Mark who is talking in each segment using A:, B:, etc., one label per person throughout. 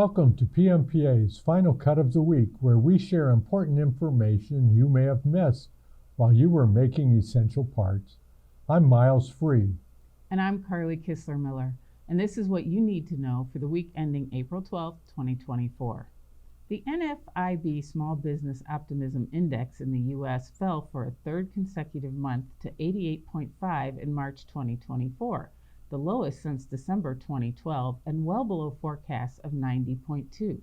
A: Welcome to PMPA's Final Cut of the Week, where we share important information you may have missed while you were making essential parts. I'm Miles Free.
B: And I'm Carly Kistler-Miller, and this is what you need to know for the week ending April 12, 2024. The NFIB Small Business Optimism Index in the U.S. fell for a third consecutive month to 88.5 in March 2024, the lowest since December 2012 and well below forecasts of 90.2.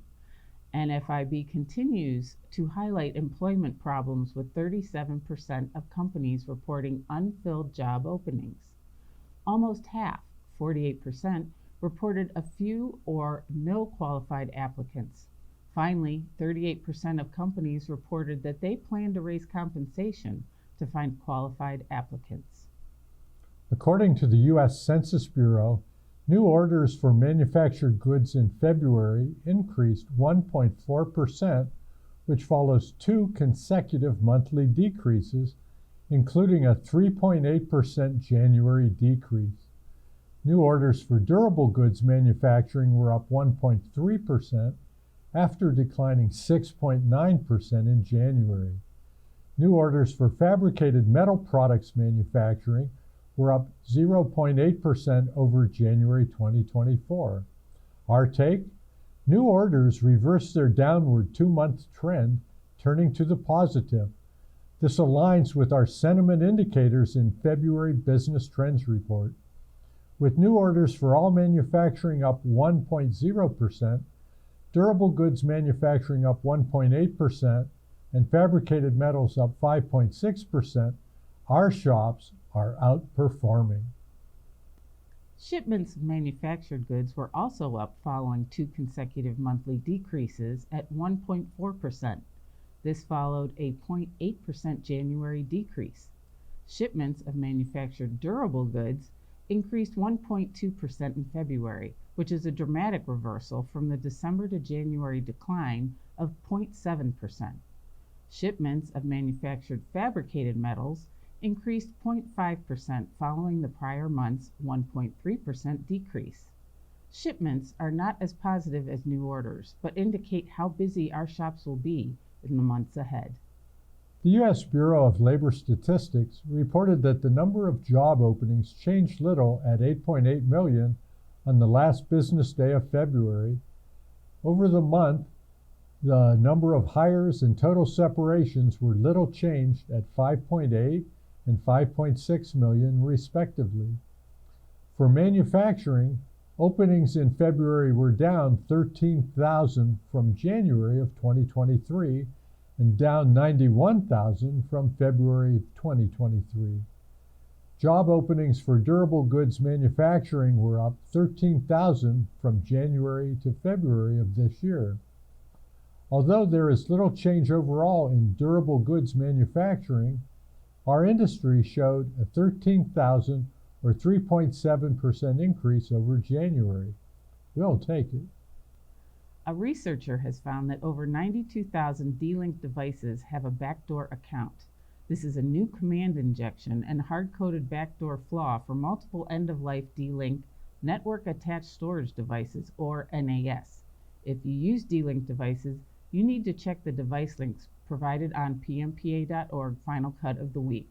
B: NFIB continues to highlight employment problems with 37% of companies reporting unfilled job openings. Almost half, 48%, reported a few or no qualified applicants. Finally, 38% of companies reported that they plan to raise compensation to find qualified applicants.
A: According to the U.S. Census Bureau, new orders for manufactured goods in February increased 1.4%, which follows two consecutive monthly decreases, including a 3.8% January decrease. New orders for durable goods manufacturing were up 1.3%, after declining 6.9% in January. New orders for fabricated metal products manufacturing were up 0.8% over January 2024. Our take? New orders reversed their downward two-month trend, turning to the positive. This aligns with our sentiment indicators in February Business Trends Report. With new orders for all manufacturing up 1.0%, durable goods manufacturing up 1.8%, and fabricated metals up 5.6%, our shops are outperforming.
B: Shipments of manufactured goods were also up following two consecutive monthly decreases at 1.4%. This followed a 0.8% January decrease. Shipments of manufactured durable goods increased 1.2% in February, which is a dramatic reversal from the December to January decline of 0.7%. Shipments of manufactured fabricated metals increased 0.5% following the prior month's 1.3% decrease. Shipments are not as positive as new orders, but indicate how busy our shops will be in the months ahead.
A: The U.S. Bureau of Labor Statistics reported that the number of job openings changed little at 8.8 million on the last business day of February. Over the month, the number of hires and total separations were little changed at 5.8 and 5.6 million respectively. For manufacturing, openings in February were down 13,000 from January of 2023 and down 91,000 from February of 2023. Job openings for durable goods manufacturing were up 13,000 from January to February of this year. Although there is little change overall in durable goods manufacturing, our industry showed a 13,000 or 3.7% increase over January. We'll take it.
B: A researcher has found that over 92,000 D-Link devices have a backdoor account. This is a new command injection and hard-coded backdoor flaw for multiple end-of-life D-Link network attached storage devices, or NAS. If you use D-Link devices, you need to check the device links provided on PMPA.org Final Cut of the Week.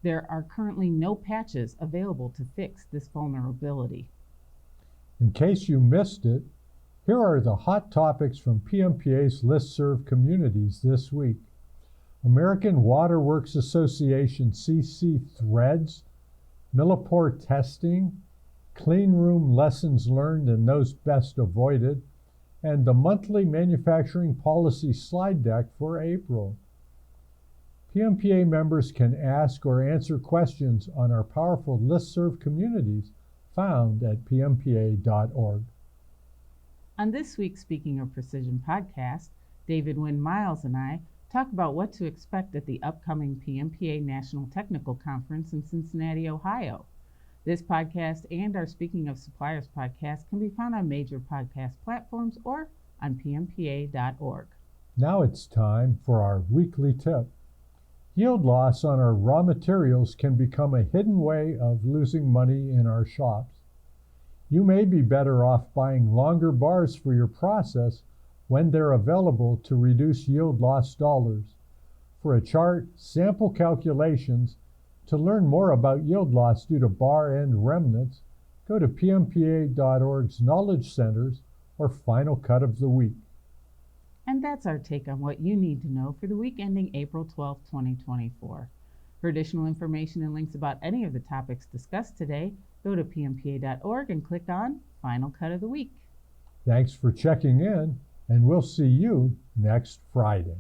B: There are currently no patches available to fix this vulnerability.
A: In case you missed it, here are the hot topics from PMPA's ListServe Communities this week. American Water Works Association CC Threads, Millipore testing, clean room lessons learned and those best avoided, and the monthly manufacturing policy slide deck for April. PMPA members can ask or answer questions on our powerful ListServe Communities found at pmpa.org.
B: On this week's Speaking of Precision podcast, David Wynn Miles and I talk about what to expect at the upcoming PMPA National Technical Conference in Cincinnati, Ohio. This podcast and our Speaking of Suppliers podcast can be found on major podcast platforms or on pmpa.org.
A: Now it's time for our weekly tip. Yield loss on our raw materials can become a hidden way of losing money in our shops. You may be better off buying longer bars for your process when they're available to reduce yield loss dollars. For a chart, sample calculations, to learn more about yield loss due to bar end remnants, go to PMPA.org's Knowledge Centers or Final Cut of the Week.
B: And that's our take on what you need to know for the week ending April 12, 2024. For additional information and links about any of the topics discussed today, go to PMPA.org and click on Final Cut of the Week.
A: Thanks for checking in, and we'll see you next Friday.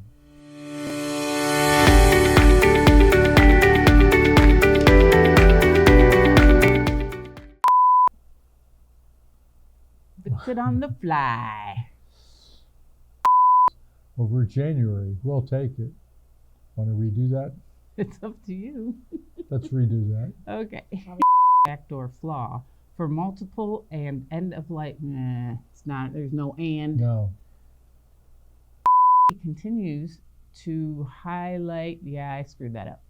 B: Sit on the fly.
A: Over January, we'll take it. Want to redo that?
B: It's up to you.
A: Let's redo that.
B: Okay. Backdoor flaw for multiple and end of life. It's not. There's no and.
A: No.
B: Continues to highlight. Yeah, I screwed that up.